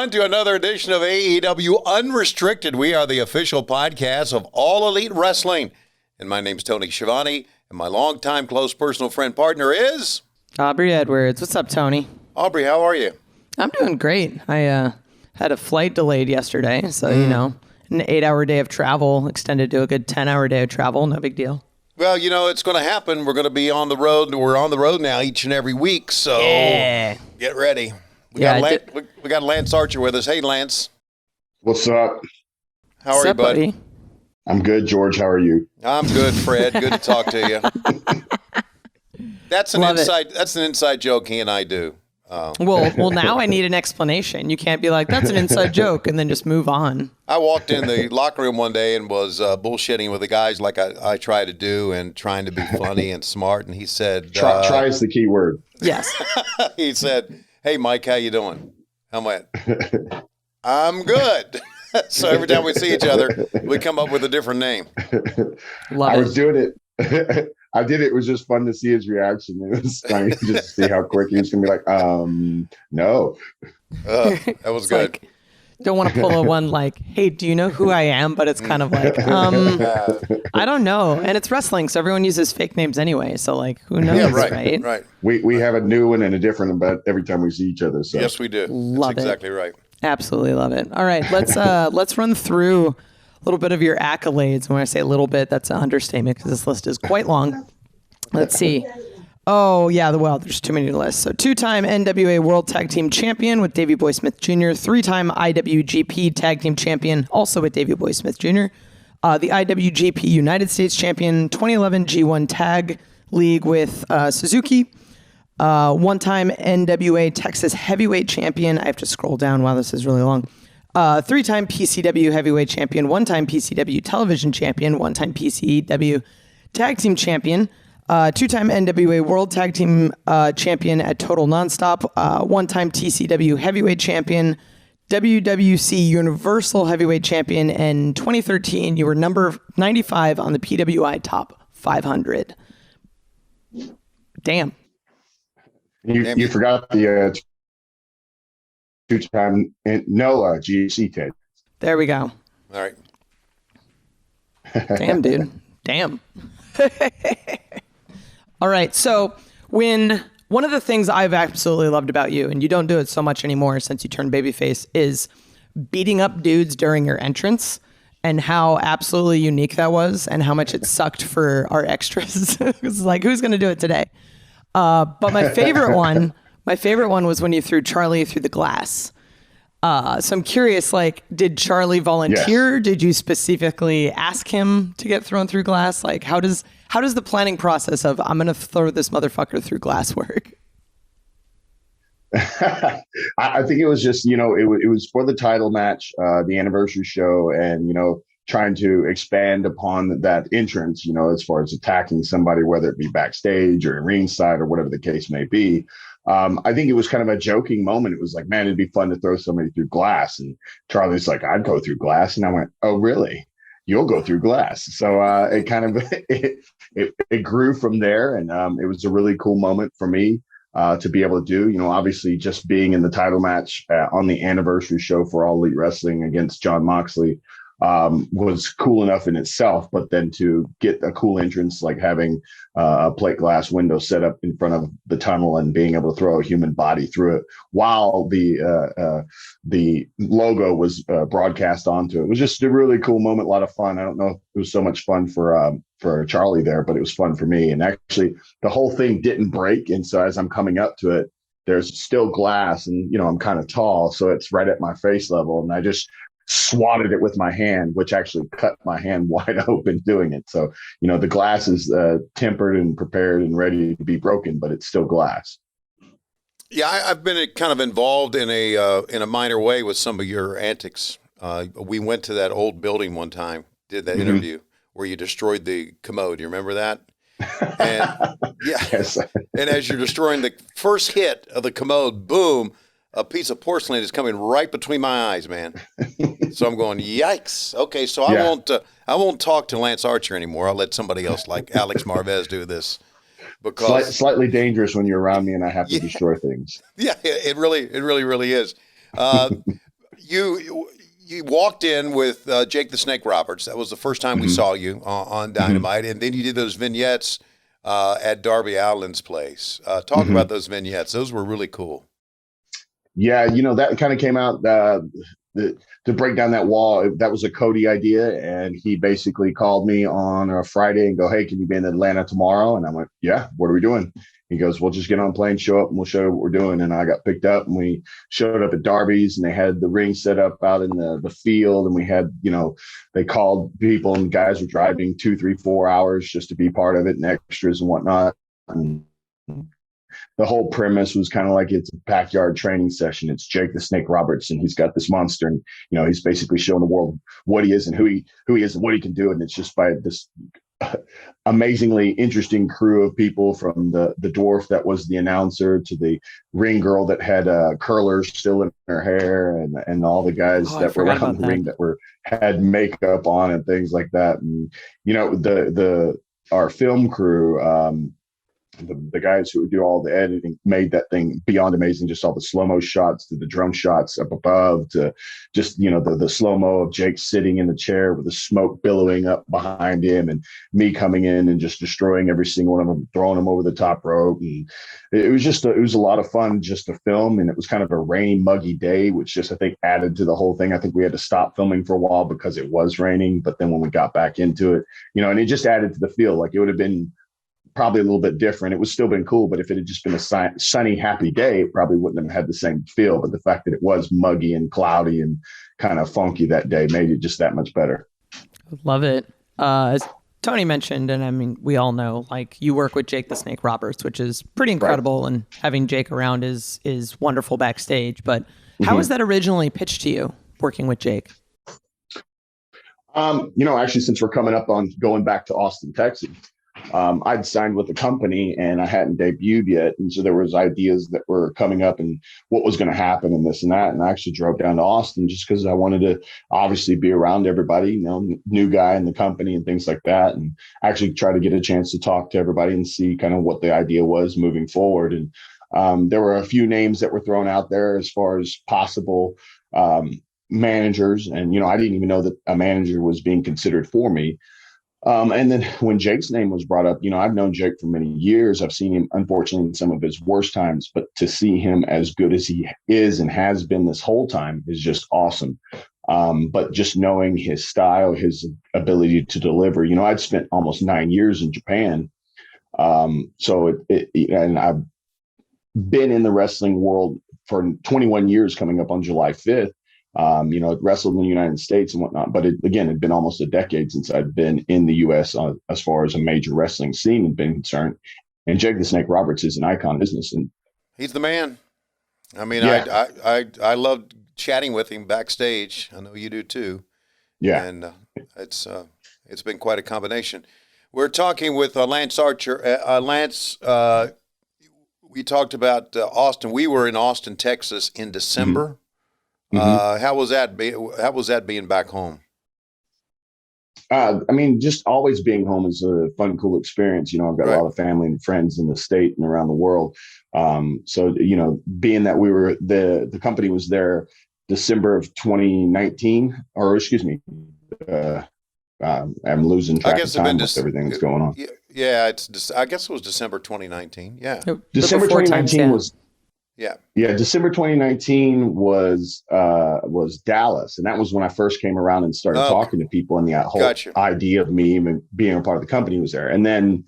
everyone, to another edition of AEW Unrestricted. We are the official podcast of All Elite Wrestling. And my name's Tony Schiavone, and my longtime close personal friend partner is... Aubrey Edwards. What's up, Tony? Aubrey, how are you? I'm doing great. I had a flight delayed yesterday, so, you know, an 8-hour day of travel extended to a good 10-hour day of travel. No big deal. Well, you know, it's going to happen. We're going to be on the road. We're on the road now each and every week, so get ready. We got Lance Archer with us. Hey, Lance. What's up? How are you, buddy? I'm good, George. How are you? I'm good, Fred. Good to talk to you. That's an inside joke he and I do. Well, now I need an explanation. You can't be like, that's an inside joke, and then just move on. I walked in the locker room one day and was bullshitting with the guys like I try to do and trying to be funny and smart. And he said... Try is the key word. Yes. He said, hey, Mike, how you doing? I went, I'm good. So every time we see each other, we come up with a different name. I was doing it. I did it. It was just fun to see his reaction. It was funny just to see how quick he was going to be like, no. That was good. Like, don't want to pull a one like, hey, do you know who I am? But it's kind of like, I don't know. And it's wrestling, so everyone uses fake names anyway. So, like, who knows, right? We have a new one and a different one about every time we see each other. So. Yes, we do. Love That's exactly right. Absolutely love it. All right, let's run through a little bit of your accolades. When I say a little bit, that's an understatement because this list is quite long. Let's see. Oh, yeah, there's too many to list. So 2-time NWA World Tag Team Champion with Davey Boy Smith Jr., 3-time IWGP Tag Team Champion, also with Davey Boy Smith Jr., the IWGP United States Champion, 2011 G1 Tag League with Suzuki, 1-time NWA Texas Heavyweight Champion. I have to scroll down. Wow, this is really long. 3-time PCW Heavyweight Champion, 1-time PCW Television Champion, 1-time PCW Tag Team Champion, 2-time NWA World Tag Team Champion at Total Nonstop, 1-time TCW Heavyweight Champion, WWC Universal Heavyweight Champion, and 2013 you were number 95 on the PWI Top 500. Damn. You forgot the 2-time NOAH GC Ted. There we go. All right. Damn, dude. Damn. All right. So one of the things I've absolutely loved about you, and you don't do it so much anymore since you turned babyface, is beating up dudes during your entrance and how absolutely unique that was and how much it sucked for our extras. It's like, who's going to do it today? But my favorite one was when you threw Charlie through the glass. So I'm curious, like, did Charlie volunteer? Yes. Did you specifically ask him to get thrown through glass? Like, how does the planning process of I'm going to throw this motherfucker through glass work? I think it was just, it was for the title match, the anniversary show, and, trying to expand upon that entrance, as far as attacking somebody, whether it be backstage or ringside or whatever the case may be. I think it was kind of a joking moment. It was like, man, it'd be fun to throw somebody through glass. And Charlie's like, I'd go through glass. And I went, oh, really? You'll go through glass. So it kind of, it grew from there. And it was a really cool moment for me to be able to do, obviously just being in the title match on the anniversary show for All Elite Wrestling against Jon Moxley was cool enough in itself, but then to get a cool entrance, like having a plate glass window set up in front of the tunnel and being able to throw a human body through it while the logo was broadcast onto it was just a really cool moment. A lot of fun. I don't know if it was so much fun for Charlie there, but it was fun for me. And actually the whole thing didn't break. And so as I'm coming up to it, there's still glass and, I'm kind of tall, so it's right at my face level. And I just swatted it with my hand, which actually cut my hand wide open doing it. So, the glass is tempered and prepared and ready to be broken, but it's still glass. Yeah, I've been kind of involved in a minor way with some of your antics. We went to that old building one time, did that interview where you destroyed the commode. You remember that? And yeah, yes. And as you're destroying the first hit of the commode, boom, a piece of porcelain is coming right between my eyes, man. So I'm going, yikes. Okay, so I won't talk to Lance Archer anymore. I'll let somebody else like Alex Marvez do this. Because slightly dangerous when you're around me and I have to destroy things. Yeah, it really is. you walked in with Jake the Snake Roberts. That was the first time we saw you on Dynamite, and then you did those vignettes at Darby Allin's place. Talk about those vignettes. Those were really cool. Yeah, that kind of came out to break down that wall. That was a Cody idea, and he basically called me on a Friday and go, "Hey, can you be in Atlanta tomorrow?" And I went, "Yeah, what are we doing?" He goes, "We'll just get on a plane, show up, and we'll show you what we're doing." And I got picked up, and we showed up at Darby's, and they had the ring set up out in the field, and we had, they called people, and guys were driving 2, 3, 4 hours just to be part of it, and extras and whatnot. And the whole premise was kind of like it's a backyard training session. It's Jake the Snake Roberts, and he's got this monster, and he's basically showing the world what he is and who he is and what he can do. And it's just by this amazingly interesting crew of people, from the dwarf that was the announcer to the ring girl that had curlers still in her hair, and all the guys that were around the ring that had makeup on and things like that. And our film crew, the guys who would do all the editing, made that thing beyond amazing. Just all the slow-mo shots to the drum shots up above to just, the slow-mo of Jake sitting in the chair with the smoke billowing up behind him, and me coming in and just destroying every single one of them, throwing them over the top rope. And it was a lot of fun just to film. And it was kind of a rainy, muggy day, which just, I think, added to the whole thing. I think we had to stop filming for a while because it was raining. But then when we got back into it, and it just added to the feel. Like, it would have been probably a little bit different. It would still been cool, but if it had just been a sunny, happy day, it probably wouldn't have had the same feel. But the fact that it was muggy and cloudy and kind of funky that day made it just that much better. Love it. As Tony mentioned, and I mean, we all know, like, you work with Jake the Snake Roberts, which is pretty incredible, and having Jake around is wonderful backstage. But how was that originally pitched to you, working with Jake? Actually, since we're coming up on going back to Austin, Texas, I'd signed with the company and I hadn't debuted yet. And so there was ideas that were coming up and what was going to happen and this and that. And I actually drove down to Austin just because I wanted to obviously be around everybody, new guy in the company and things like that. And actually try to get a chance to talk to everybody and see kind of what the idea was moving forward. And there were a few names that were thrown out there as far as possible managers. And, I didn't even know that a manager was being considered for me. And then when Jake's name was brought up, I've known Jake for many years. I've seen him, unfortunately, in some of his worst times, but to see him as good as he is and has been this whole time is just awesome. But just knowing his style, his ability to deliver, I'd spent almost 9 years in Japan. And I've been in the wrestling world for 21 years coming up on July 5th. Wrestled in the United States and whatnot, but it'd been almost a decade since I'd been in the U.S. As far as a major wrestling scene had been concerned. And Jake the Snake Roberts is an icon of business, and he's the man. I mean, yeah. I loved chatting with him backstage. I know you do too. Yeah, and it's been quite a combination. We're talking with Lance Archer. Lance, we talked about Austin. We were in Austin, Texas, in December. How was that being back home? Just always being home is a fun, cool experience. I've got a lot of family and friends in the state and around the world. So being that we were the company was there December of 2019, or excuse me, I'm losing track of time with everything that's going on. Yeah, I guess it was December 2019. Yeah, December 2019 was. Yeah. December 2019 was Dallas, and that was when I first came around and started talking to people, and the whole idea of me even being a part of the company was there. And then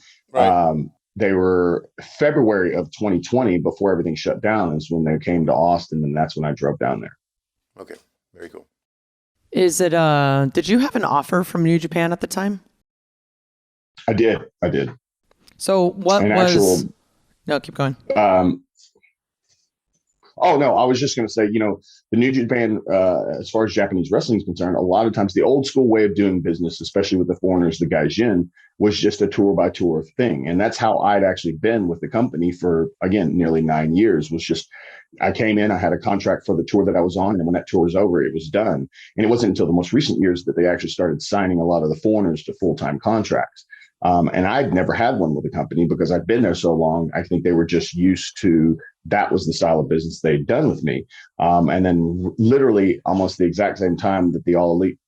they were February of 2020, before everything shut down, is when they came to Austin, and that's when I drove down there. Okay, very cool. Is it? Did you have an offer from New Japan at the time? I did. So what was? No, keep going. Oh, no, I was just going to say, the New Japan, as far as Japanese wrestling is concerned, a lot of times the old school way of doing business, especially with the foreigners, the Gaijin, was just a tour by tour thing. And that's how I'd actually been with the company for, again, nearly 9 years. Was just, I came in, I had a contract for the tour that I was on. And when that tour was over, it was done. And it wasn't until the most recent years that they actually started signing a lot of the foreigners to full-time contracts. And I'd never had one with the company because I'd been there so long. I think they were just used to that was the style of business they'd done with me. And then literally almost the exact same time that the All Elite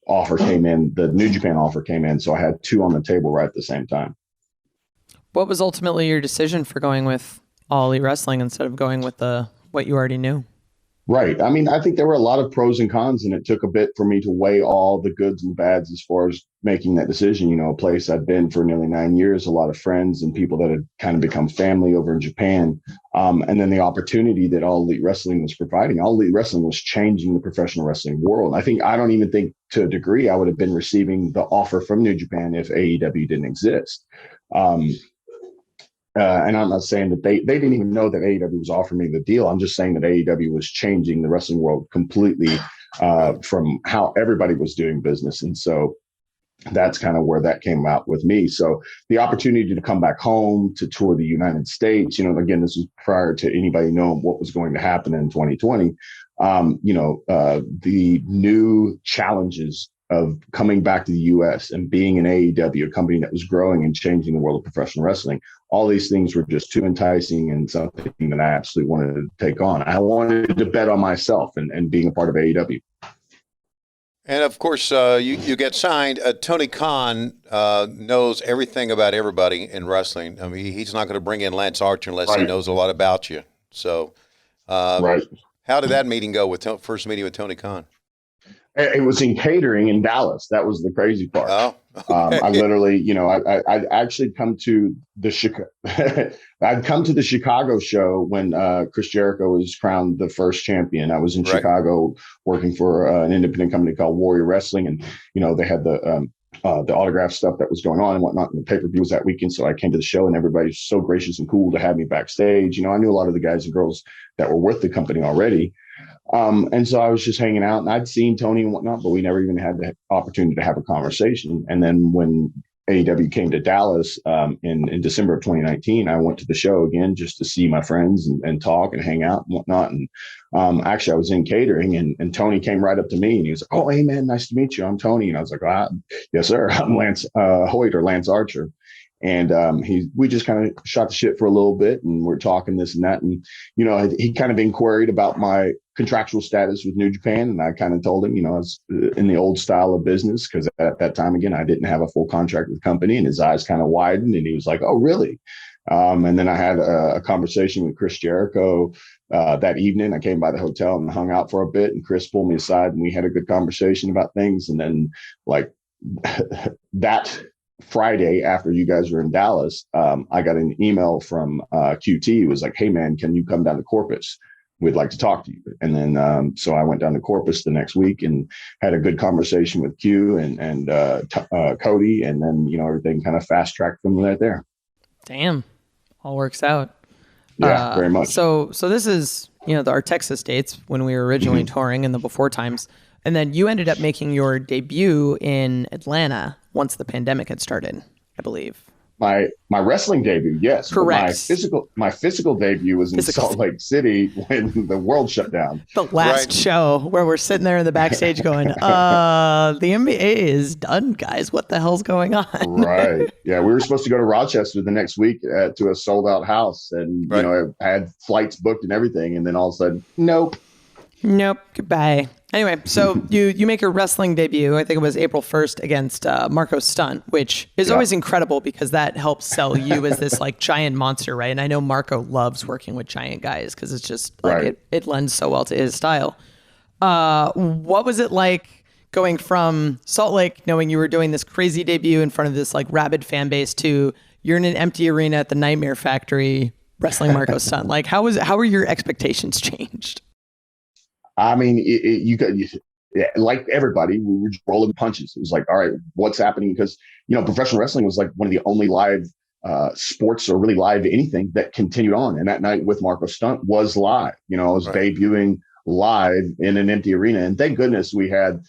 offer came in, the New Japan offer came in. So I had two on the table right at the same time. What was ultimately your decision for going with All Elite Wrestling instead of going with what you already knew? Right. I mean, I think there were a lot of pros and cons, and it took a bit for me to weigh all the goods and bads as far as making that decision. You know, a place I'd been for nearly 9 years, a lot of friends and people that had kind of become family over in Japan. And then the opportunity that All Elite Wrestling was providing. All Elite Wrestling was changing the professional wrestling world. I don't even think to a degree I would have been receiving the offer from New Japan if AEW didn't exist. And I'm not saying that they didn't even know that AEW was offering me the deal. I'm just saying that AEW was changing the wrestling world completely from how everybody was doing business. And so that's kind of where that came out with me. So the opportunity to come back home to tour the United States, you know, again, this was prior to anybody knowing what was going to happen in 2020. The new challenges of coming back to the U.S. and being an AEW, a company that was growing and changing the world of professional wrestling. All these things were just too enticing and something that I absolutely wanted to take on. I wanted to bet on myself and being a part of AEW. And of course, you get signed. Tony Khan knows everything about everybody in wrestling. I mean, he's not going to bring in Lance Archer unless he knows a lot about you. So, how did that meeting go with first meeting with Tony Khan? It was in catering in Dallas. That was the crazy part. Oh, okay. I literally, I'd actually come to the Chicago show when Chris Jericho was crowned the first champion. I was in Chicago working for an independent company called Warrior Wrestling, and they had the autograph stuff that was going on and whatnot. And the pay-per-view was that weekend, so I came to the show, and everybody was so gracious and cool to have me backstage. I knew a lot of the guys and girls that were with the company already. And so I was just hanging out, and I'd seen Tony and whatnot, but we never even had the opportunity to have a conversation. And then when AEW came to Dallas in December of 2019, I went to the show again just to see my friends and talk and hang out and whatnot. And actually, I was in catering, and Tony came right up to me, and he was like, "Oh, hey, man, nice to meet you. I'm Tony." And I was like, "Yes, sir. I'm Lance Hoyt or Lance Archer." And we just kind of shot the shit for a little bit, and we're talking this and that. And, he kind of inquired about my contractual status with New Japan. And I kind of told him, I was in the old style of business, because at that time, again, I didn't have a full contract with the company. And his eyes kind of widened, and he was like, "Oh, really?" And then I had a conversation with Chris Jericho that evening. I came by the hotel and hung out for a bit, and Chris pulled me aside, and we had a good conversation about things. And then that Friday, after you guys were in Dallas, I got an email from QT. It was like, "Hey, man, can you come down to Corpus? We'd like to talk to you." And then so I went down to Corpus the next week and had a good conversation with Q and Cody. And then, everything kind of fast tracked from right there. Damn. All works out. Yeah, very much. So this is, our Texas dates when we were originally touring in the before times. And then you ended up making your debut in Atlanta once the pandemic had started, I believe. My wrestling debut, yes. Correct. My physical debut was in Salt Lake City when the world shut down. The last show where we're sitting there in the backstage going, the NBA is done, guys. What the hell's going on? Right. Yeah, we were supposed to go to Rochester the next week to a sold out house, and I had flights booked and everything, and then all of a sudden, nope, goodbye. Anyway, so you make your wrestling debut, I think it was April 1st, against Marco Stunt, which is always incredible because that helps sell you as this giant monster, right? And I know Marco loves working with giant guys because it's just it lends so well to his style. What was it like going from Salt Lake, knowing you were doing this crazy debut in front of this rabid fan base, to you're in an empty arena at the Nightmare Factory wrestling Marco Stunt? How were your expectations changed? I mean, like everybody, we were just rolling punches. It was like, all right, what's happening? Because, professional wrestling was one of the only live sports, or really live anything, that continued on. And that night with Marco Stunt was live. I was debuting live in an empty arena. And thank goodness we had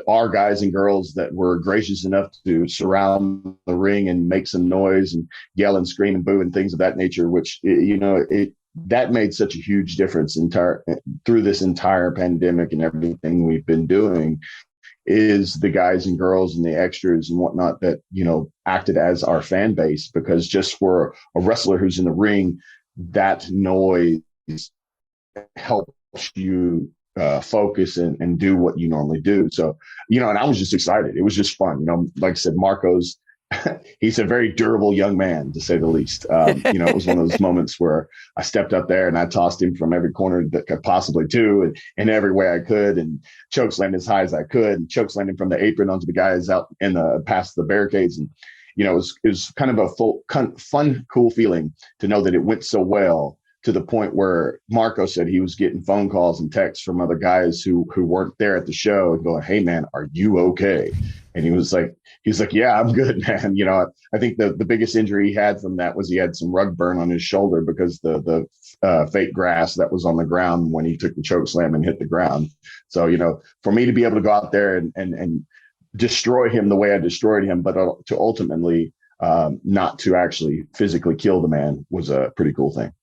our guys and girls that were gracious enough to surround the ring and make some noise and yell and scream and boo and things of that nature, which, that made such a huge difference through this entire pandemic and everything we've been doing. is the guys and girls and the extras and whatnot that, acted as our fan base, because just for a wrestler who's in the ring, that noise helps you focus and do what you normally do. So, and I was just excited. It was just fun. Like I said, Marco's, he's a very durable young man, to say the least. It was one of those moments where I stepped up there and I tossed him from every corner that could possibly do, and every way I could, and chokeslammed as high as I could, and chokeslammed him from the apron onto the guys out in the past the barricades. And, it was kind of a fun, cool feeling to know that it went so well, to the point where Marco said he was getting phone calls and texts from other guys who weren't there at the show and going, "Hey man, are you okay?" And he's like, "Yeah, I'm good, man." I think the biggest injury he had from that was he had some rug burn on his shoulder because the fake grass that was on the ground when he took the choke slam and hit the ground. So, for me to be able to go out there and destroy him the way I destroyed him, but to ultimately not to actually physically kill the man, was a pretty cool thing.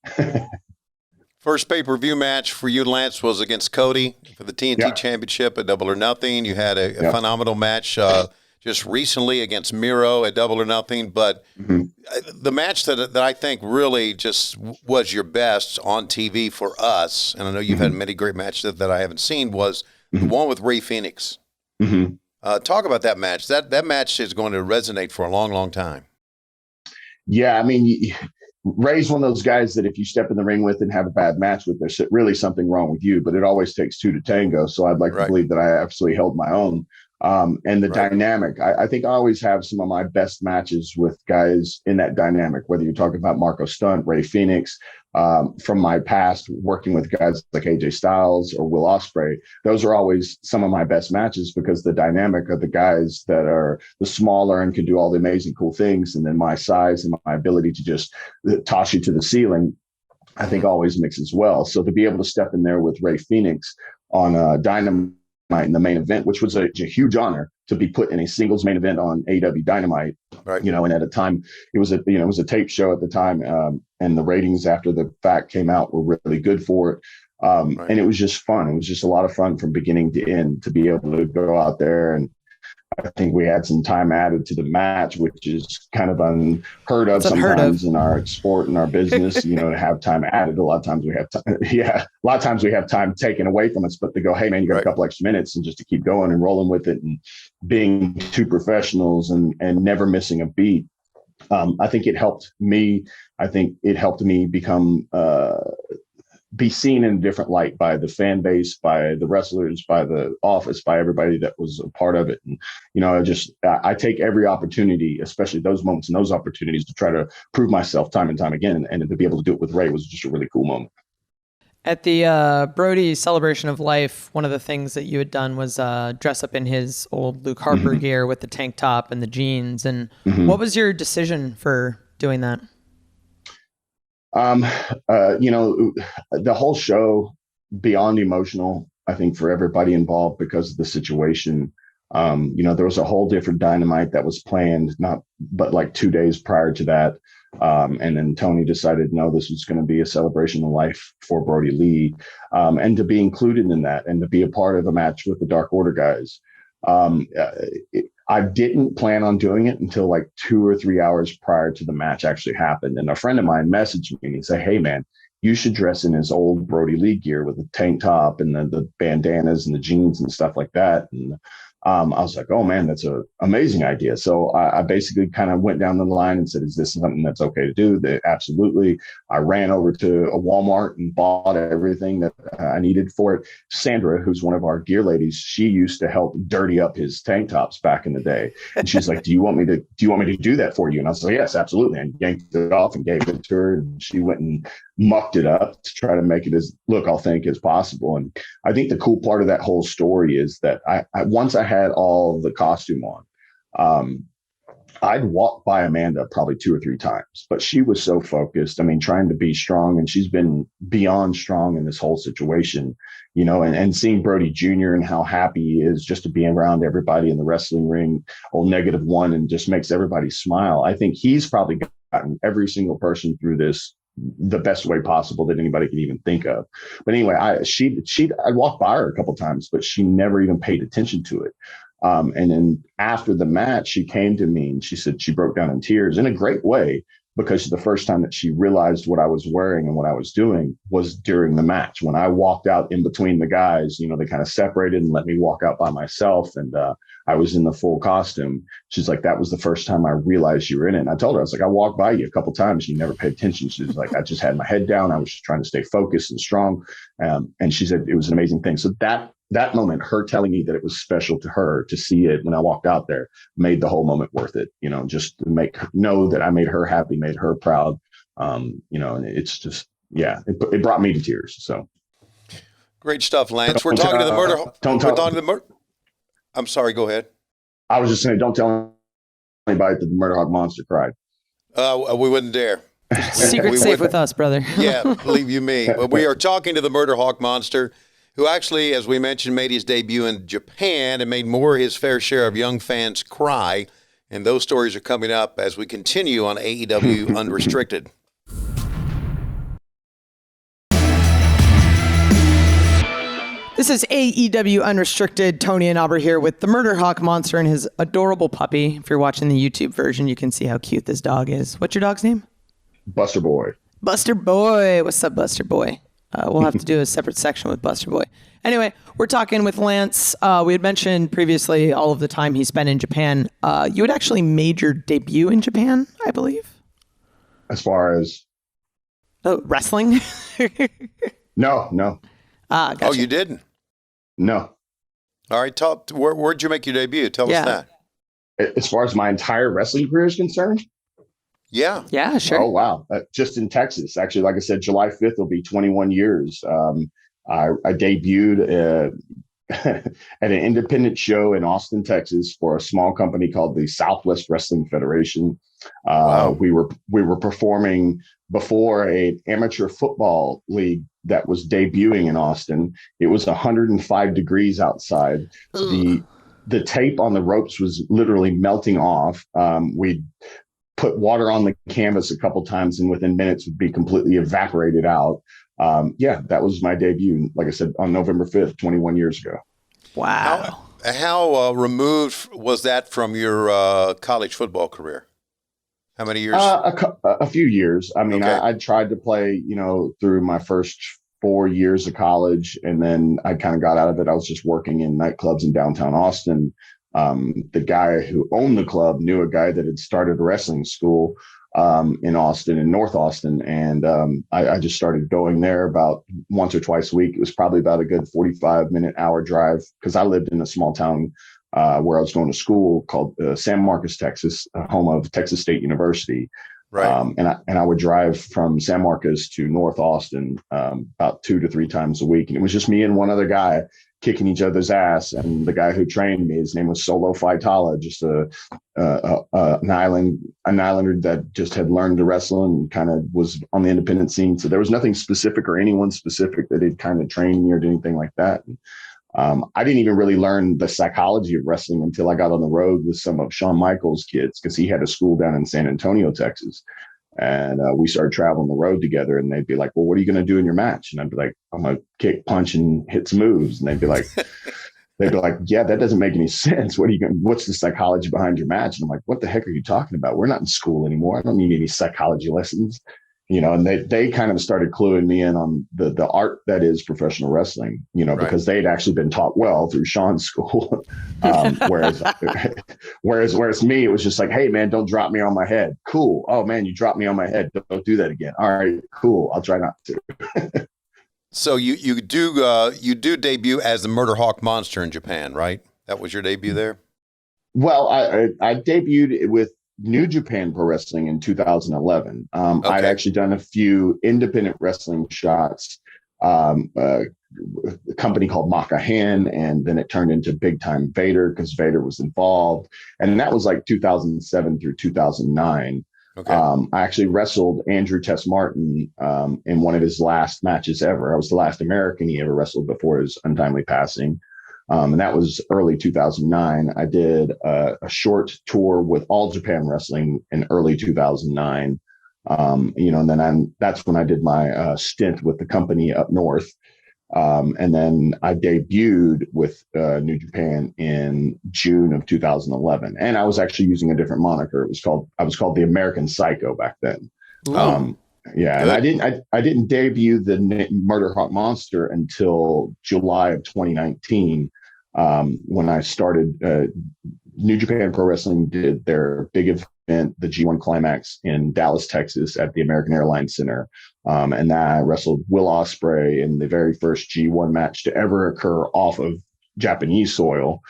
First pay-per-view match for you, Lance, was against Cody for the TNT Championship at Double or Nothing. You had a phenomenal match just recently against Miro at Double or Nothing. But the match that I think really just was your best on TV for us, and I know you've had many great matches that I haven't seen, was the one with Rey Fenix. Talk about that match. That match is going to resonate for a long, long time. Yeah, I mean, Ray's one of those guys that if you step in the ring with and have a bad match with, there's really something wrong with you, but it always takes two to tango. So I'd like to believe that I absolutely held my own. And the dynamic, I think I always have some of my best matches with guys in that dynamic, whether you're talking about Marco Stunt, Rey Fenix, from my past working with guys like AJ Styles or Will Ospreay. Those are always some of my best matches, because the dynamic of the guys that are the smaller and can do all the amazing cool things, and then my size and my ability to just toss you to the ceiling, I think always mixes well. So to be able to step in there with Rey Fenix on Dynamite in the main event, which was a huge honor to be put in a singles main event on AEW Dynamite, and at a time it was a tape show at the time, and the ratings after the fact came out were really good for it. And it was just fun. It was just a lot of fun from beginning to end to be able to go out there. And I think we had some time added to the match, which is kind of unheard of sometimes in our sport and our business, to have time added. A lot of times we have time. Yeah. A lot of times we have time taken away from us, but to go, "Hey man, you got a couple extra minutes," and just to keep going and rolling with it, and being two professionals and never missing a beat. I think it helped me. I think it helped me become, be seen in a different light by the fan base, by the wrestlers, by the office, by everybody that was a part of it. And, I take every opportunity, especially those moments and those opportunities, to try to prove myself time and time again. And to be able to do it with Rey was just a really cool moment. At the Brody Celebration of Life, one of the things that you had done was dress up in his old Luke Harper gear with the tank top and the jeans. And what was your decision for doing that? The whole show, beyond emotional, I think, for everybody involved because of the situation. There was a whole different Dynamite that was planned, but like 2 days prior to that. And then Tony decided, no, this was going to be a celebration of life for Brody Lee, and to be included in that and to be a part of a match with the Dark Order guys. I didn't plan on doing it until like 2 or 3 hours prior to the match actually happened. And a friend of mine messaged me and he said, "Hey man, you should dress in his old Brody Lee gear with the tank top and the bandanas and the jeans and stuff like that." And I was like, "Oh man, that's an amazing idea." So I basically kind of went down the line and said, "Is this something that's okay to do?" Absolutely. I ran over to a Walmart and bought everything that I needed for it. Sandra, who's one of our gear ladies, she used to help dirty up his tank tops back in the day. And she's like, do you want me to do that for you?" And I was like, "Yes, absolutely." And yanked it off and gave it to her. And she went and mucked it up to try to make it as look authentic as possible. And I think the cool part of that whole story is that I once I had all the costume on, I'd walk by Amanda probably 2 or 3 times, but she was so focused. I mean, trying to be strong, and she's been beyond strong in this whole situation, and seeing Brody Jr. and how happy he is just to be around everybody in the wrestling ring, old -1, and just makes everybody smile. I think he's probably gotten every single person through this the best way possible that anybody can even think of. But anyway, I walked by her a couple of times, but she never even paid attention to it. And then after the match, she came to me and she said she broke down in tears in a great way, because the first time that she realized what I was wearing and what I was doing was during the match. When I walked out in between the guys, they kind of separated and let me walk out by myself. And I was in the full costume. She's like, that was the first time I realized you were in it. And I told her, I was like, I walked by you a couple of times. You never paid attention. She was like, I just had my head down. I was just trying to stay focused and strong. And she said it was an amazing thing. So that moment, her telling me that it was special to her to see it when I walked out there, made the whole moment worth it, just to make her know that I made her happy, made her proud. And it's just, it brought me to tears. So great stuff, Lance. We're talking to the Murderhawk. I'm sorry, go ahead. I was just saying, don't tell anybody that the Murderhawk monster cried. We wouldn't dare. Secret safe with us, brother. Yeah, believe you me. But we are talking to the Murderhawk monster, who actually, as we mentioned, made his debut in Japan and made more his fair share of young fans cry. And those stories are coming up as we continue on AEW Unrestricted. This is AEW Unrestricted. Tony and Albert here with the Murderhawk monster and his adorable puppy. If you're watching the YouTube version, you can see how cute this dog is. What's your dog's name? Buster Boy. Buster Boy. What's up, Buster Boy? We'll have to do a separate section with Buster Boy. Anyway, we're talking with Lance. We had mentioned previously all of the time he spent in Japan. You had actually made your debut in Japan, I believe. As far as? Oh, wrestling? No. Gotcha. Oh, you didn't? No. All right. Where'd you make your debut? Tell us that. As far as my entire wrestling career is concerned? Yeah. Yeah, sure. Oh, wow. Just in Texas. Actually, like I said, July 5th will be 21 years. I debuted at an independent show in Austin, Texas for a small company called the Southwest Wrestling Federation. Wow. We were performing before an amateur football league that was debuting in Austin. It was 105 degrees outside. Ugh. The tape on the ropes was literally melting off. We'd put water on the canvas a couple times, and within minutes would be completely evaporated out. That was my debut, like I said, on November 5th, 21 years ago. Wow. How removed was that from your college football career? How many years? A few years. I mean, okay. I tried to play, through my first 4 years of college, and then I kind of got out of it. I was just working in nightclubs in downtown Austin. The guy who owned the club knew a guy that had started a wrestling school in Austin, in North Austin. And I just started going there about once or twice a week. It was probably about a good 45-hour drive, because I lived in a small town where I was going to school called San Marcos, Texas, home of Texas State University. Right. And I would drive from San Marcos to North Austin about 2 to 3 times a week. And it was just me and one other guy kicking each other's ass. And the guy who trained me, his name was Solo Faitala, just an islander that just had learned to wrestle and kind of was on the independent scene. So there was nothing specific or anyone specific that had kind of trained me or did anything like that. I didn't even really learn the psychology of wrestling until I got on the road with some of Shawn Michaels' kids, because he had a school down in San Antonio, Texas. And we started traveling the road together, and they'd be like, well, what are you going to do in your match? And I'd be like, I'm going to kick, punch, and hit some moves. And they'd be like, yeah, that doesn't make any sense. What's the psychology behind your match? And I'm like, what the heck are you talking about? We're not in school anymore. I don't need any psychology lessons. And they kind of started cluing me in on the art that is professional wrestling, right. Because they'd actually been taught well through Sean's school. Whereas me, it was just like, hey man, don't drop me on my head. Cool. Oh man, you dropped me on my head. Don't do that again. All right, cool. I'll try not to. So you do debut as the Murderhawk monster in Japan, right? That was your debut there? Well, I debuted with New Japan Pro Wrestling in 2011. Okay. I'd actually done a few independent wrestling shots, a company called Makahan, and then it turned into Big Time Vader because Vader was involved. And that was like 2007 through 2009. Okay. I actually wrestled Andrew Tess Martin in one of his last matches ever. I was the last American he ever wrestled before his untimely passing. And that was early 2009. I did a short tour with All Japan Wrestling in early 2009. And then that's when I did my stint with the company up north. And then I debuted with New Japan in June of 2011, and I was actually using a different moniker. I was called the American Psycho back then. Yeah, and I didn't debut the Murderhawk Monster until July of 2019, when I started. New Japan Pro Wrestling did their big event, the G1 Climax in Dallas, Texas, at the American Airlines Center, and I wrestled Will Ospreay in the very first G1 match to ever occur off of Japanese soil.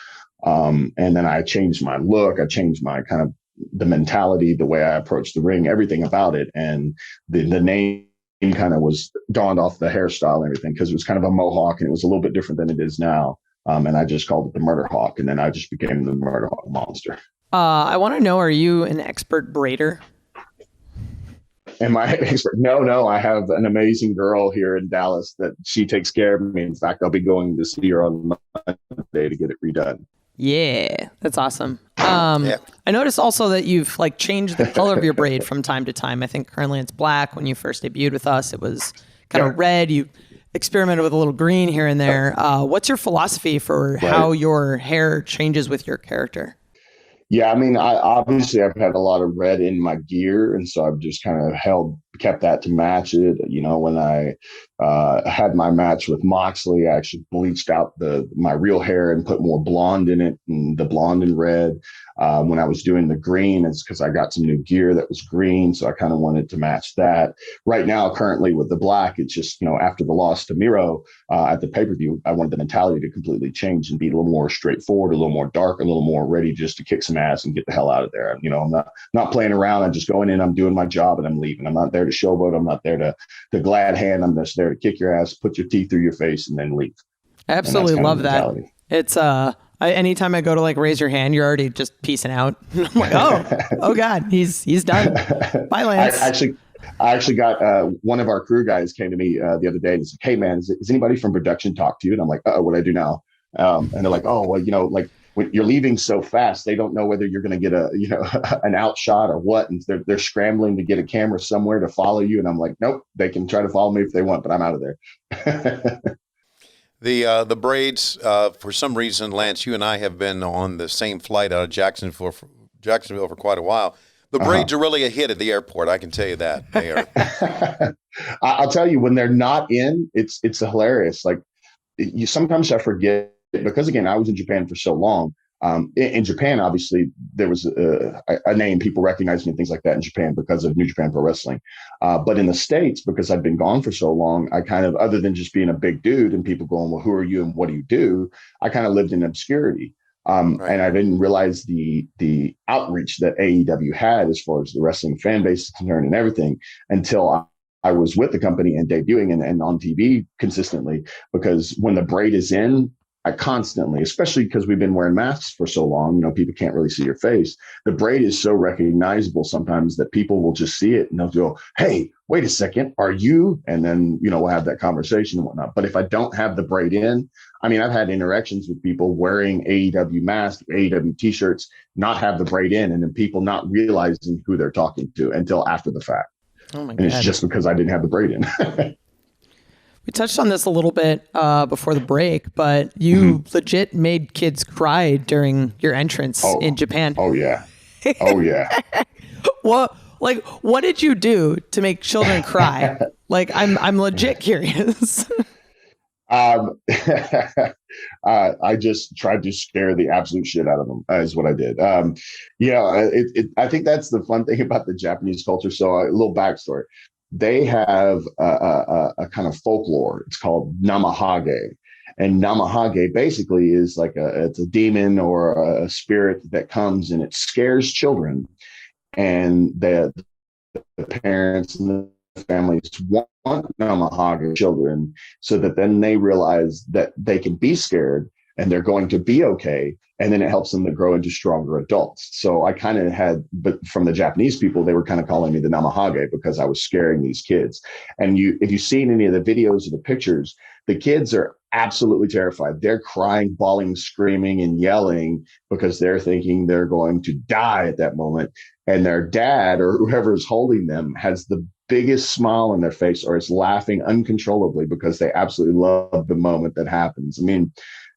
And then I changed my look, I changed my kind of the mentality, the way I approached the ring, everything about it. And the name kind of was dawned off the hairstyle and everything, because it was kind of a mohawk and it was a little bit different than it is now. And I just called it the Murderhawk, and then I just became the Murderhawk Monster. I want to know, are you an expert braider? Am I an expert? No. I have an amazing girl here in Dallas that she takes care of me. In fact, I'll be going to see her on Monday to get it redone. Yeah, that's awesome. I noticed also that you've like changed the color of your braid from time to time. I think currently it's black. When you first debuted with us, it was kind of red. You experimented with a little green here and there. What's your philosophy for how your hair changes with your character? Yeah, I mean, I've had a lot of red in my gear, and so I've just kind of kept that to match it. You know, when I had my match with Moxley, I actually bleached out my real hair and put more blonde in it, and the blonde and red. When I was doing the green, it's because I got some new gear that was green, so I kind of wanted to match that. Right now, currently with the black, it's just, you know, after the loss to Miro at the pay-per-view, I wanted the mentality to completely change and be a little more straightforward, a little more dark, a little more ready just to kick some ass and get the hell out of there. You know, I'm not playing around. I'm just going in, I'm doing my job, and I'm leaving. I'm not there to showboat. I'm not there to glad hand. I'm just there to kick your ass, put your teeth through your face, and then leave. I absolutely love that. It's anytime I go to like raise your hand, you're already just peacing out. I'm like, oh God, he's done. Bye, Lance. I actually got one of our crew guys came to me the other day and said, "Hey man, is anybody from production talk to you?" And I'm like, "Oh, what do I do now?" And they're like, "Oh, well, you know, like when you're leaving so fast, they don't know whether you're going to get an outshot or what, and they're scrambling to get a camera somewhere to follow you." And I'm like, "Nope, they can try to follow me if they want, but I'm out of there." The braids, for some reason, Lance, you and I have been on the same flight out of Jacksonville for quite a while. The braids are really a hit at the airport. I can tell you that they are. I'll tell you, when they're not in, it's hilarious. Like sometimes I forget, because again, I was in Japan for so long. In Japan, obviously, there was a name people recognize me and things like that in Japan because of New Japan Pro Wrestling. But in the States, because I've been gone for so long, I kind of, other than just being a big dude and people going, "Well, who are you and what do you do?" I kind of lived in obscurity. And I didn't realize the outreach that AEW had as far as the wrestling fan base is concerned and everything until I was with the company and debuting and on TV consistently. Because when the braid is in, I constantly, especially because we've been wearing masks for so long, you know, people can't really see your face. The braid is so recognizable sometimes that people will just see it and they'll go, "Hey, wait a second, are you?" And then, you know, we'll have that conversation and whatnot. But if I don't have the braid in, I mean, I've had interactions with people wearing AEW masks, AEW t-shirts, not have the braid in, and then people not realizing who they're talking to until after the fact. Oh my God. God. And it's just because I didn't have the braid in. We touched on this a little bit before the break, but you legit made kids cry during your entrance in Japan. Oh yeah. Oh yeah. What did you do to make children cry? Like, I'm legit curious. I just tried to scare the absolute shit out of them, is what I did. I think that's the fun thing about the Japanese culture. So a little backstory. They have a kind of folklore. It's called Namahage. And Namahage basically is like it's a demon or a spirit that comes and it scares children. And the parents and the families want Namahage children so that then they realize that they can be scared and they're going to be okay. And then it helps them to grow into stronger adults. So I kind of but from the Japanese people, they were kind of calling me the Namahage because I was scaring these kids. And if you've seen any of the videos or the pictures, the kids are absolutely terrified. They're crying, bawling, screaming, and yelling because they're thinking they're going to die at that moment. And their dad or whoever is holding them has the biggest smile on their face or is laughing uncontrollably because they absolutely love the moment that happens. I mean,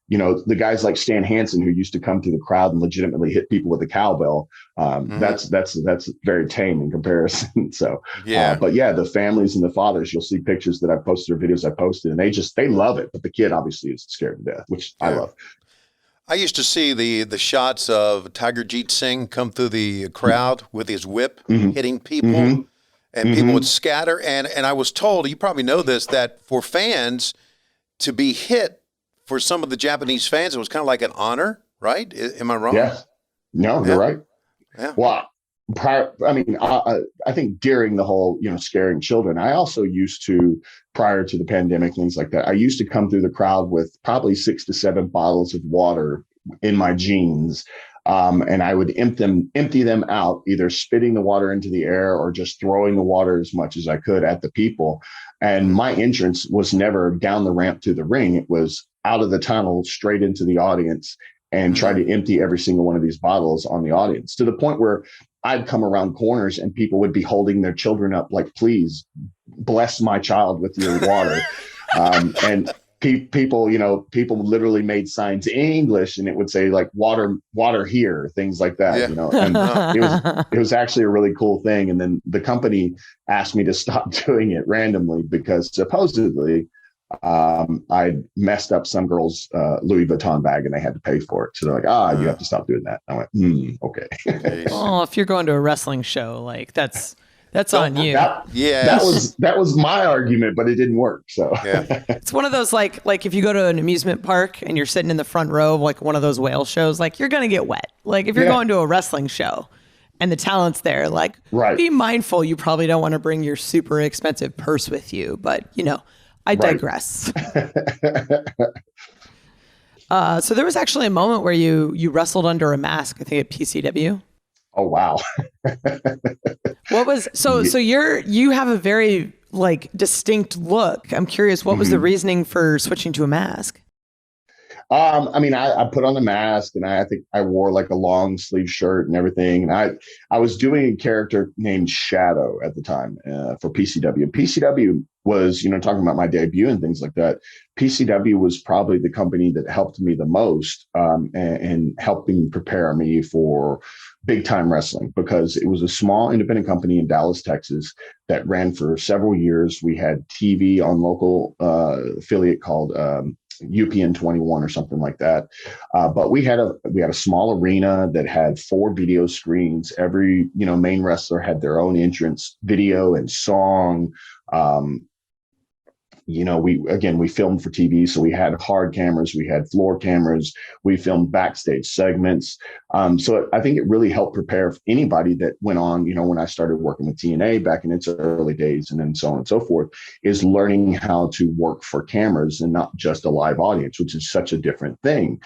the guys like Stan Hansen, who used to come through the crowd and legitimately hit people with a cowbell. That's very tame in comparison. So, but yeah, the families and the fathers, you'll see pictures that I posted or videos I posted, and they love it. But the kid obviously is scared to death, which I love. I used to see the shots of Tiger Jeet Singh come through the crowd with his whip hitting people, and people would scatter. And I was told, you probably know this, that for fans to be hit, for some of the Japanese fans, it was kind of like an honor, right? Am I wrong? Yeah. No, you're right. Yeah. Well, I think during the whole, scaring children, I also used to, prior to the pandemic, things like that, I used to come through the crowd with probably 6 to 7 bottles of water in my jeans. And I would empty them out, either spitting the water into the air or just throwing the water as much as I could at the people. And my entrance was never down the ramp to the ring. It was out of the tunnel, straight into the audience, and try to empty every single one of these bottles on the audience, to the point where I'd come around corners and people would be holding their children up like, please bless my child with your water. And people literally made signs in English, and it would say like water here, things like that, and it was actually a really cool thing. And then the company asked me to stop doing it randomly because supposedly I messed up some girl's Louis Vuitton bag and they had to pay for it. So they're like, you have to stop doing that. I went, okay. Well, if you're going to a wrestling show, like that's on you. That was my argument, but it didn't work. So it's one of those like if you go to an amusement park and you're sitting in the front row of like one of those whale shows, like you're gonna get wet. Like if you're going to a wrestling show and the talent's there, like be mindful. You probably don't want to bring your super expensive purse with you, but I digress. So there was actually a moment where you wrestled under a mask, I think at PCW. Oh, wow. What was so you have a very like distinct look. I'm curious, what was the reasoning for switching to a mask? I put on the mask, and I think I wore like a long sleeve shirt and everything. And I was doing a character named Shadow at the time for PCW. And PCW was, talking about my debut and things like that. PCW was probably the company that helped me the most and helping prepare me for big time wrestling, because it was a small independent company in Dallas, Texas that ran for several years. We had TV on local affiliate called UPN 21 or something like that. But we had a small arena that had 4 video screens. Every, main wrestler had their own entrance video and song. We filmed for TV. So we had hard cameras, we had floor cameras, we filmed backstage segments. So I think it really helped prepare anybody that went on, when I started working with TNA back in its early days, and then so on and so forth, is learning how to work for cameras and not just a live audience, which is such a different thing.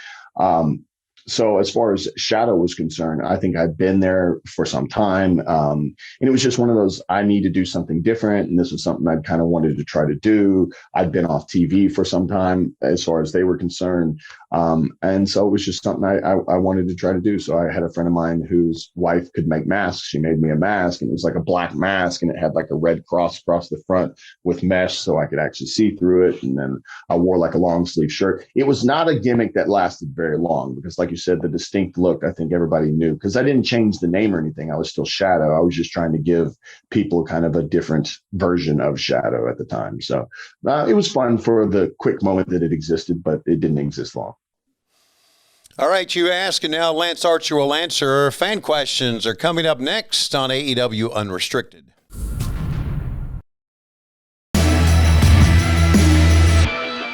So as far as Shadow was concerned, I think I'd been there for some time. And it was just one of those, I need to do something different. And this was something I'd kind of wanted to try to do. I'd been off TV for some time as far as they were concerned. And so it was just something I wanted to try to do. So I had a friend of mine whose wife could make masks. She made me a mask, and it was like a black mask, and it had like a red cross across the front with mesh so I could actually see through it. And then I wore like a long sleeve shirt. It was not a gimmick that lasted very long, because like you said, the distinct look, I think everybody knew, because I didn't change the name or anything. I was still Shadow. I was just trying to give people kind of a different version of Shadow at the time. So it was fun for the quick moment that it existed, but it didn't exist long. All right, you ask, and now Lance Archer will answer. Fan questions are coming up next on AEW Unrestricted.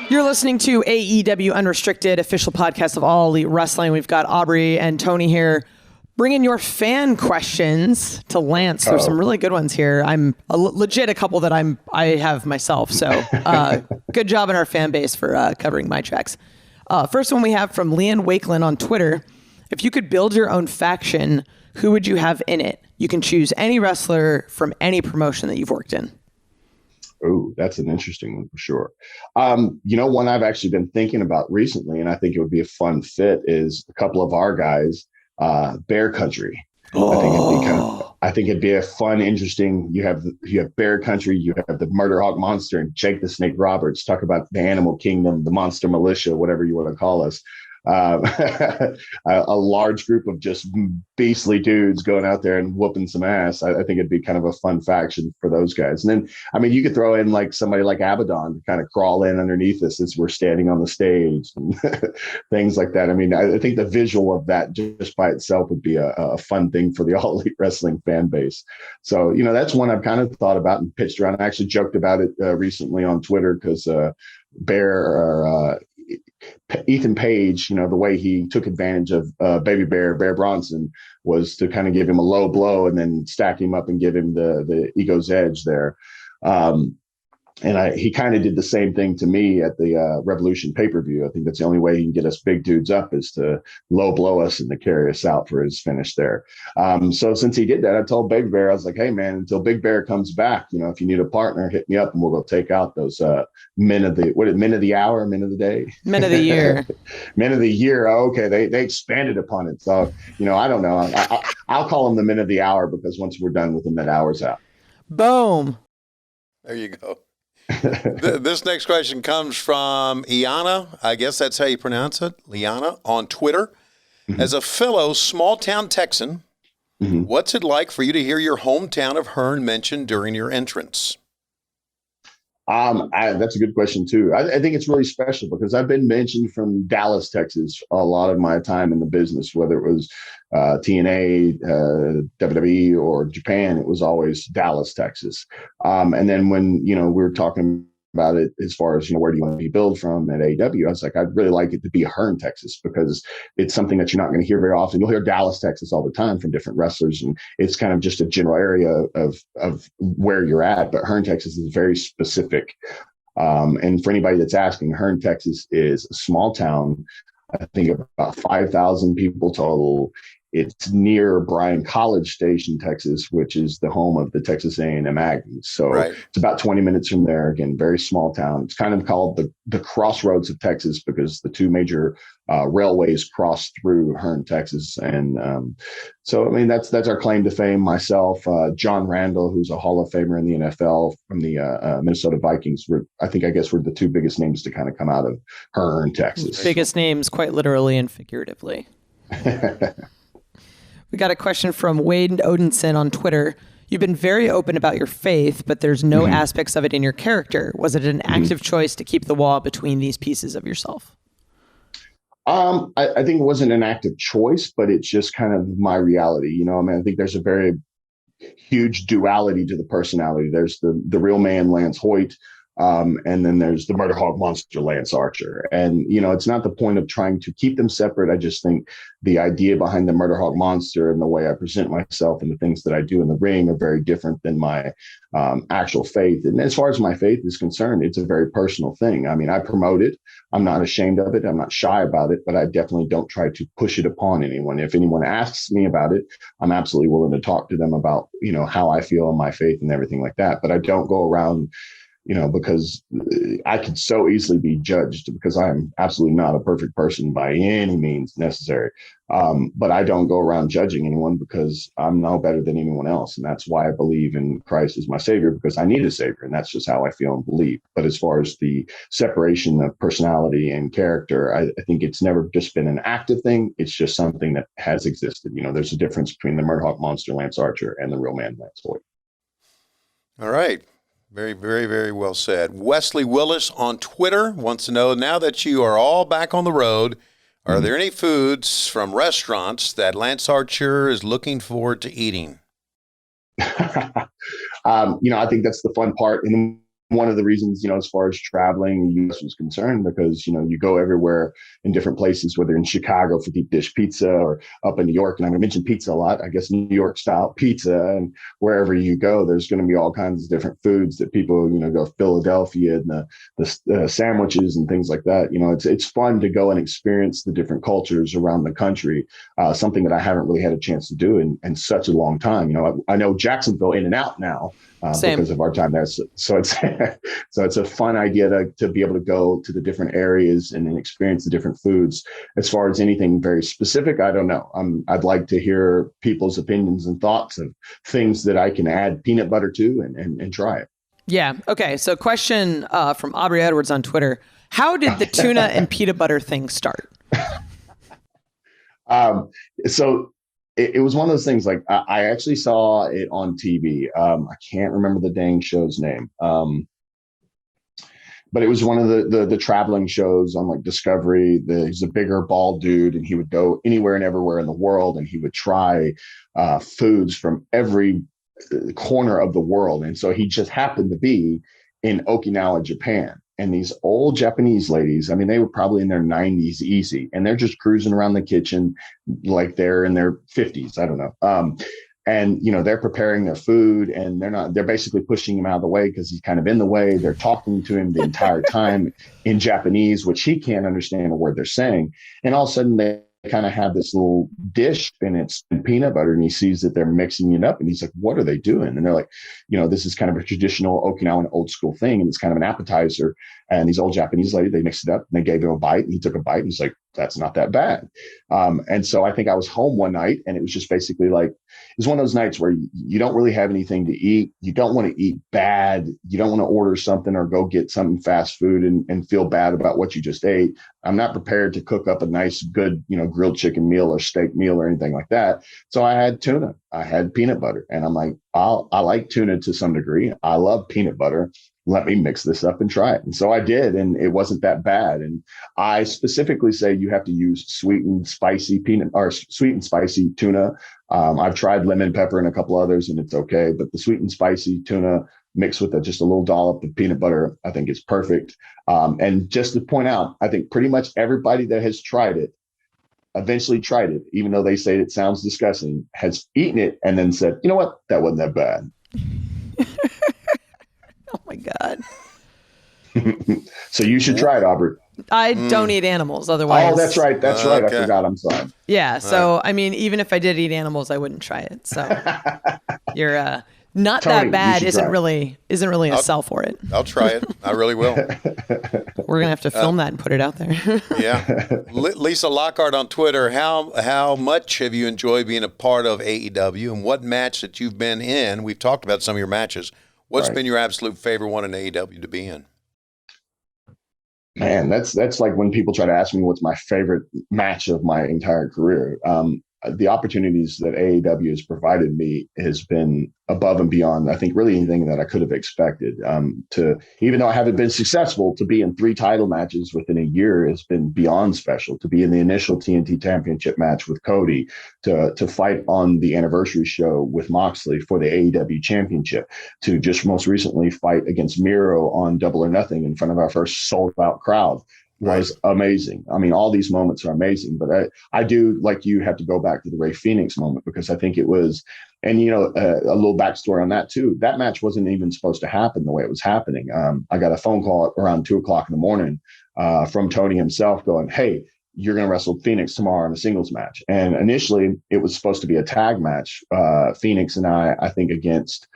You're listening to AEW Unrestricted, official podcast of All Elite Wrestling. We've got Aubrey and Tony here bringing your fan questions to Lance. There's some really good ones here. I'm legit a couple that I have myself. So good job in our fan base for covering my tracks. First one we have from Leanne Wakeland on Twitter. If you could build your own faction, who would you have in it? You can choose any wrestler from any promotion that you've worked in. Oh, that's an interesting one for sure. One I've actually been thinking about recently, and I think it would be a fun fit, is a couple of our guys, Bear Country. I think it'd be I think it'd be a fun, interesting. You have Bear Country, you have the Murderhawk Monster, and Jake the Snake Roberts. Talk about the Animal Kingdom, the Monster Militia, whatever you want to call us. A large group of just beastly dudes going out there and whooping some ass. I think it'd be kind of a fun faction for those guys. And then, I mean, you could throw in like somebody like Abaddon to kind of crawl in underneath us as we're standing on the stage and things like that. I mean, I think the visual of that just by itself would be a fun thing for the All Elite Wrestling fan base. So, that's one I've kind of thought about and pitched around. I actually joked about it recently on Twitter because Ethan Page, the way he took advantage of Baby Bear Bronson was to kind of give him a low blow and then stack him up and give him the ego's edge there. And he kind of did the same thing to me at the Revolution pay-per-view. I think that's the only way he can get us big dudes up is to low blow us and to carry us out for his finish there. So since he did that, I told Big Bear, I was like, hey, man, until Big Bear comes back, if you need a partner, hit me up and we'll go take out those men of the hour, men of the day? Men of the year. Men of the year. Oh, okay. They expanded upon it. So, I don't know. I'll call them the men of the hour because once we're done with them, that hour's out. Boom. There you go. This next question comes from Iana. I guess that's how you pronounce it. Liana on Twitter. Mm-hmm. As a fellow small town Texan, mm-hmm. what's it like for you to hear your hometown of Hearn mentioned during your entrance? That's a good question too. I think it's really special because I've been mentioned from Dallas, Texas, a lot of my time in the business, whether it was TNA, WWE, or Japan. It was always Dallas, Texas. And then when we were talking about it as far as where do you want to be billed from at AEW, I was like, I'd really like it to be Hearn, Texas, because it's something that you're not going to hear very often. You'll hear Dallas, Texas all the time from different wrestlers, and it's kind of just a general area of where you're at. But Hearn, Texas is very specific. And for anybody that's asking, Hearn, Texas is a small town. I think about 5,000 people total. It's near Bryan College Station, Texas, which is the home of the Texas A&M Aggies. So right. It's about 20 minutes from there. Again, very small town. It's kind of called the crossroads of Texas because the two major railways cross through Hearn, Texas. And so, I mean, that's our claim to fame. Myself, John Randall, who's a Hall of Famer in the NFL from the Minnesota Vikings. We're the two biggest names to kind of come out of Hearn, Texas. Biggest names, quite literally and figuratively. We got a question from Wade Odinson on Twitter. You've been very open about your faith, but there's no mm-hmm. aspects of it in your character. Was it an active mm-hmm. choice to keep the wall between these pieces of yourself? I think it wasn't an active choice, but it's just kind of my reality. I think there's a very huge duality to the personality. There's the real man, Lance Hoyt, and then there's the Murderhawk monster, Lance Archer. And, it's not the point of trying to keep them separate. I just think the idea behind the Murderhawk monster and the way I present myself and the things that I do in the ring are very different than my actual faith. And as far as my faith is concerned, it's a very personal thing. I mean, I promote it. I'm not ashamed of it. I'm not shy about it, but I definitely don't try to push it upon anyone. If anyone asks me about it, I'm absolutely willing to talk to them about, how I feel and my faith and everything like that. But I don't go around because I could so easily be judged because I'm absolutely not a perfect person by any means necessary. But I don't go around judging anyone because I'm no better than anyone else. And that's why I believe in Christ as my savior, because I need a savior. And that's just how I feel and believe. But as far as the separation of personality and character, I think it's never just been an active thing. It's just something that has existed. There's a difference between the Murderhawk monster, Lance Archer, and the real man, Lance Hoyt. All right. Very, very, very well said. Wesley Willis on Twitter wants to know, now that you are all back on the road, are there any foods from restaurants that Lance Archer is looking forward to eating? I think that's the fun part. And one of the reasons, as far as traveling the U.S. was concerned, because, you go everywhere in different places, whether in Chicago for deep dish pizza or up in New York. And I'm going to mention pizza a lot, I guess, New York style pizza. And wherever you go, there's going to be all kinds of different foods that people, go Philadelphia and the sandwiches and things like that. It's fun to go and experience the different cultures around the country, something that I haven't really had a chance to do in such a long time. I know Jacksonville in and out now. Because of our time there. So it's So it's a fun idea to be able to go to the different areas and then experience the different foods. As far as anything very specific, I don't know. I'd like to hear people's opinions and thoughts of things that I can add peanut butter to and try it. Yeah. Okay. So question from Aubrey Edwards on Twitter. How did the tuna and peanut butter thing start? So it was one of those things, like I actually saw it on TV. I can't remember the dang show's name. But it was one of the traveling shows on like Discovery. He's a bigger bald dude, and he would go anywhere and everywhere in the world, and he would try foods from every corner of the world. And so he just happened to be in Okinawa, Japan. And these old Japanese ladies, I mean, they were probably in their 90s easy, and they're just cruising around the kitchen like they're in their 50s. I don't know. And, they're preparing their food, and they're basically pushing him out of the way because he's kind of in the way. They're talking to him the entire time in Japanese, which he can't understand a word they're saying. And all of a sudden they kind of have this little dish, and it's peanut butter, and he sees that they're mixing it up, and he's like, what are they doing? And they're like, this is kind of a traditional Okinawan old school thing, and it's kind of an appetizer. And these old Japanese lady, they mixed it up, and they gave him a bite, and he took a bite, and he's like, that's not that bad. And so I think I was home one night, and it was just basically like, it's one of those nights where you don't really have anything to eat. You don't want to eat bad. You don't want to order something or go get something fast food and feel bad about what you just ate. I'm not prepared to cook up a nice, good, grilled chicken meal or steak meal or anything like that. So I had tuna, I had peanut butter, and I'm like, I like tuna to some degree. I love peanut butter. Let me mix this up and try it. And so I did, and it wasn't that bad. And I specifically say you have to use sweet and spicy tuna. I've tried lemon pepper and a couple others, and it's okay. But the sweet and spicy tuna mixed with just a little dollop of peanut butter, I think is perfect. And just to point out, I think pretty much everybody that has tried it, eventually tried it, even though they say it sounds disgusting, has eaten it and then said, you know what, that wasn't that bad. Oh my God. So you should try it, Aubrey. I don't eat animals otherwise. Oh, that's right. That's right. Okay. I forgot. I'm sorry. Yeah. So, I mean, even if I did eat animals, I wouldn't try it. So you're not Tony, that bad isn't try it. really a sell for it. I'll try it. I really will. We're going to have to film that and put it out there. Yeah. Lisa Lockhart on Twitter, how much have you enjoyed being a part of AEW, and what match that you've been in? We've talked about some of your matches. What's been your absolute favorite one in AEW to be in? Man, that's like when people try to ask me what's my favorite match of my entire career. The opportunities that AEW has provided me has been above and beyond, I think, really anything that I could have expected. Even though I haven't been successful, to be in 3 title matches within a year has been beyond special. To be in the initial TNT Championship match with Cody, to fight on the anniversary show with Moxley for the AEW Championship, to just most recently fight against Miro on Double or Nothing in front of our first sold-out crowd was amazing. I mean, all these moments are amazing, but I do, like you, have to go back to the Rey Fenix moment, because I think it was, and a little backstory on that too. That match wasn't even supposed to happen the way it was happening. I got a phone call around 2:00 in the morning from Tony himself going, hey, you're going to wrestle Phoenix tomorrow in a singles match. And initially it was supposed to be a tag match. Phoenix and I think against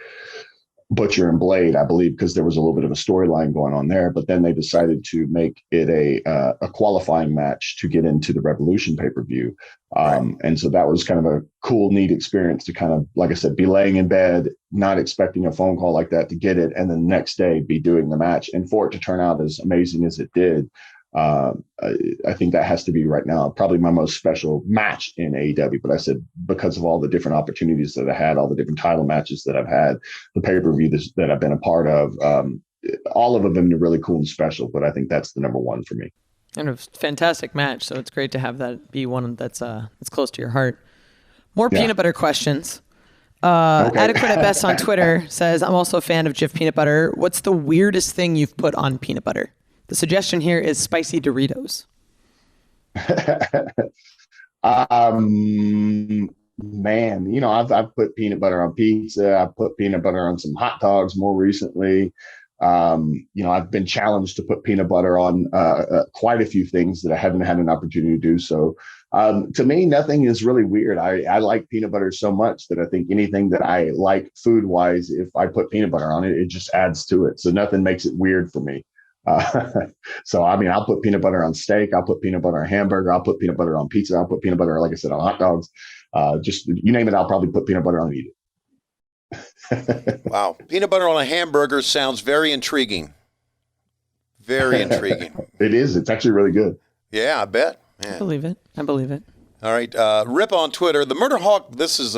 Butcher and Blade, I believe, because there was a little bit of a storyline going on there. But then they decided to make it a qualifying match to get into the Revolution pay-per-view. And so that was kind of a cool, neat experience to kind of, like I said, be laying in bed, not expecting a phone call like that to get it, and then the next day be doing the match. And for it to turn out as amazing as it did, I think that has to be right now probably my most special match in AEW. But I said, because of all the different opportunities that I had, all the different title matches that I've had, the pay-per-view that I've been a part of, all of them have been really cool and special. But I think that's the number one for me. And a fantastic match. So it's great to have that be one that's close to your heart. More peanut butter questions. Okay. Adequate at best on Twitter says, I'm also a fan of Jif peanut butter. What's the weirdest thing you've put on peanut butter? The suggestion here is spicy Doritos. Man, I've put peanut butter on pizza. I've put peanut butter on some hot dogs more recently. I've been challenged to put peanut butter on quite a few things that I haven't had an opportunity to do. So to me, nothing is really weird. I like peanut butter so much that I think anything that I like food wise, if I put peanut butter on it, it just adds to it. So nothing makes it weird for me. So, I mean, I'll put peanut butter on steak. I'll put peanut butter on hamburger. I'll put peanut butter on pizza. I'll put peanut butter, like I said, on hot dogs. Just you name it, I'll probably put peanut butter on and eat it. Wow. Peanut butter on a hamburger sounds very intriguing. Very intriguing. It is. It's actually really good. Yeah, I bet. Man. I believe it. All right. Rip on Twitter. The Murderhawk, this is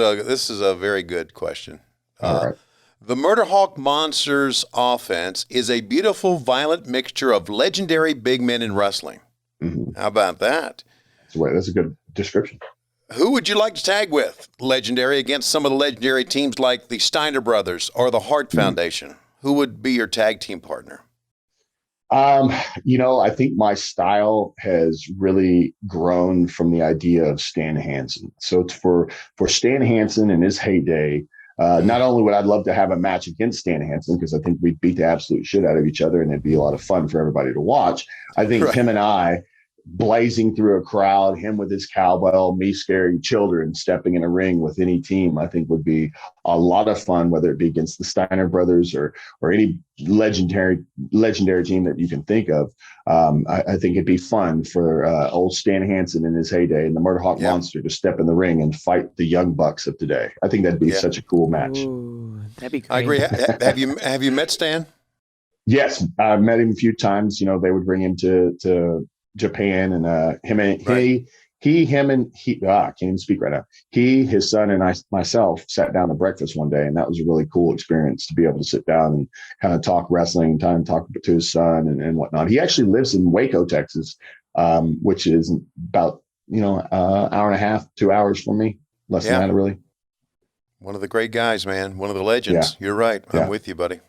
a very good question. All right. The Murderhawk Monsters offense is a beautiful, violent mixture of legendary big men in wrestling. Mm-hmm. How about that? That's a good description. Who would you like to tag with? Legendary against some of the legendary teams like the Steiner Brothers or the Hart Foundation. Who would be your tag team partner? I think my style has really grown from the idea of Stan Hansen. So it's for Stan Hansen in his heyday. Not only would I love to have a match against Stan Hansen, because I think we'd beat the absolute shit out of each other and it'd be a lot of fun for everybody to watch. I think him and I blazing through a crowd, him with his cowbell, me scaring children, stepping in a ring with any team, I think would be a lot of fun, whether it be against the Steiner Brothers or any legendary team that you can think of. I think it'd be fun for old Stan Hansen in his heyday and the Murderhawk Monster to step in the ring and fight the Young Bucks of today. I think that'd be such a cool match. Ooh, that'd be great. I agree. Have you met Stan? Yes, I've met him a few times. They would bring him to Japan, and I can't even speak right now. He, his son, and myself sat down to breakfast one day, and that was a really cool experience to be able to sit down and kind of talk wrestling, talk to his son and whatnot. He actually lives in Waco, Texas, which is about hour and a half, 2 hours from me, less than that, really. One of the great guys, man. One of the legends. Yeah. You're right. I'm with you, buddy.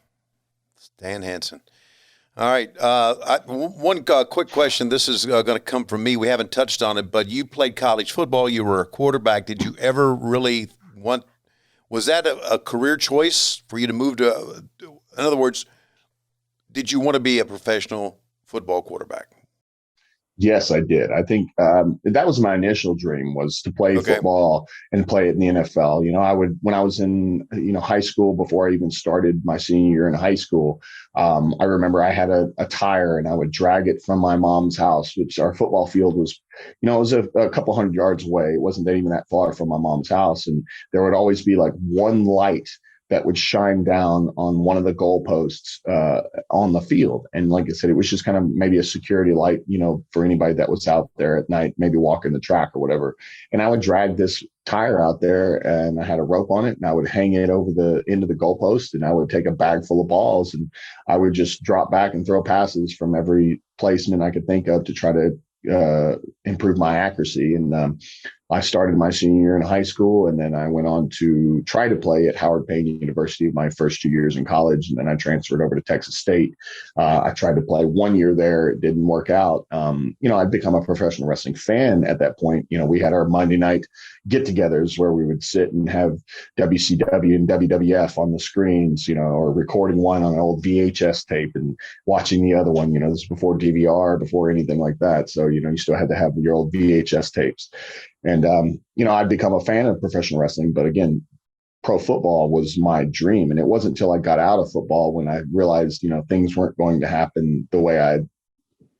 Stan Hansen. All right. One quick question. This is going to come from me. We haven't touched on it, but you played college football. You were a quarterback. Did you ever really was that a career choice for you to move to, in other words, did you want to be a professional football quarterback? Yes, I did. I think that was my initial dream, was to play football and play it in the NFL. When I was in high school, before I even started my senior year in high school, I remember I had a tire and I would drag it from my mom's house, which our football field was, it was a couple hundred yards away. It wasn't even that far from my mom's house. And there would always be like one light that would shine down on one of the goalposts on the field. And like I said, it was just kind of maybe a security light, for anybody that was out there at night, maybe walking the track or whatever. And I would drag this tire out there, and I had a rope on it, and I would hang it over the end of the goalpost, and I would take a bag full of balls, and I would just drop back and throw passes from every placement I could think of to try to improve my accuracy. And I started my senior year in high school, and then I went on to try to play at Howard Payne University my first 2 years in college, and then I transferred over to Texas State. I tried to play 1 year there. It didn't work out. I'd become a professional wrestling fan at that point. We had our Monday night get-togethers where we would sit and have WCW and WWF on the screens, or recording one on an old VHS tape and watching the other one. This is before DVR, before anything like that. So, you still had to have your old VHS tapes. And, I'd become a fan of professional wrestling. But again, pro football was my dream. And it wasn't until I got out of football when I realized, things weren't going to happen the way I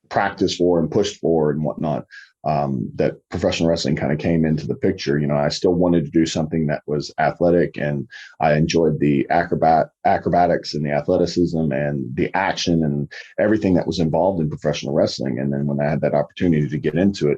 practiced for and pushed for and whatnot, that professional wrestling kind of came into the picture. I still wanted to do something that was athletic, and I enjoyed the acrobatics and the athleticism and the action and everything that was involved in professional wrestling. And then when I had that opportunity to get into it,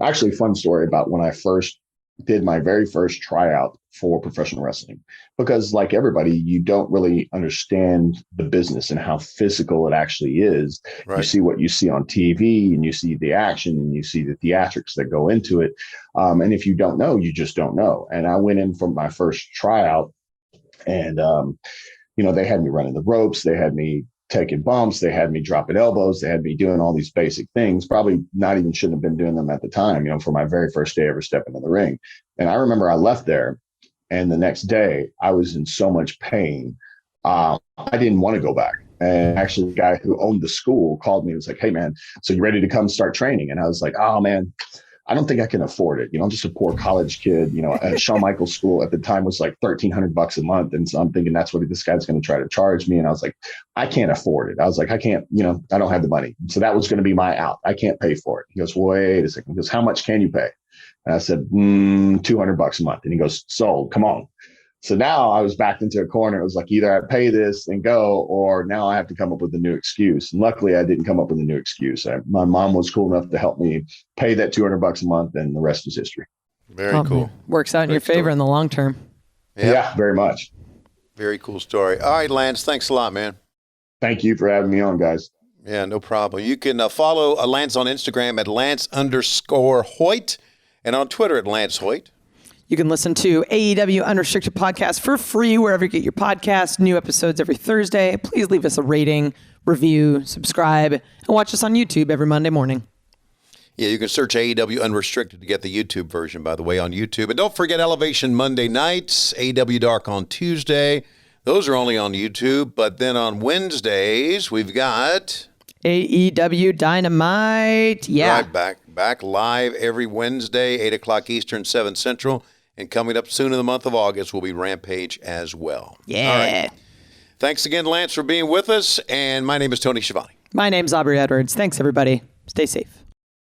actually, fun story about when I first did my very first tryout for professional wrestling, because like everybody, you don't really understand the business and how physical it actually is. Right. You see what you see on TV, and you see the action, and you see the theatrics that go into it. And if you don't know, you just don't know. And I went in for my first tryout, and, they had me running the ropes. They had me taking bumps. They had me dropping elbows. They had me doing all these basic things, probably not even shouldn't have been doing them at the time, for my very first day ever stepping in the ring. And I remember I left there, and the next day I was in so much pain. I didn't want to go back. And actually, the guy who owned the school called me and was like, "Hey, man, so you ready to come start training?" And I was like, "Oh, man, I don't think I can afford it. I'm just a poor college kid. At Shawn Michaels school at the time was like $1,300 a month. And so I'm thinking that's what this guy's going to try to charge me." And I was like, "I can't afford it." I was like, "I can't, I don't have the money." So that was going to be my out. I can't pay for it. He goes, "Wait a second." He goes, "How much can you pay?" And I said, $200 a month. And he goes, "Sold, come on." So now I was backed into a corner. It was like, either I pay this and go, or now I have to come up with a new excuse. And luckily, I didn't come up with a new excuse. My mom was cool enough to help me pay that $200 a month, and the rest is history. Very cool. Works out in your favor in the long term. Yeah, very much. Very cool story. All right, Lance, thanks a lot, man. Thank you for having me on, guys. Yeah, no problem. You can follow Lance on Instagram at Lance_Hoyt and on Twitter at Lance Hoyt. You can listen to AEW Unrestricted podcast for free wherever you get your podcasts. New episodes every Thursday. Please leave us a rating, review, subscribe, and watch us on YouTube every Monday morning. Yeah, you can search AEW Unrestricted to get the YouTube version, by the way, on YouTube. And don't forget Elevation Monday nights, AEW Dark on Tuesday. Those are only on YouTube. But then on Wednesdays, we've got AEW Dynamite. Yeah. Right, back live every Wednesday, 8 o'clock Eastern, 7 Central. And coming up soon in the month of August will be Rampage as well. Yeah. All right. Thanks again, Lance, for being with us. And my name is Tony Schiavone. My name's Aubrey Edwards. Thanks, everybody. Stay safe.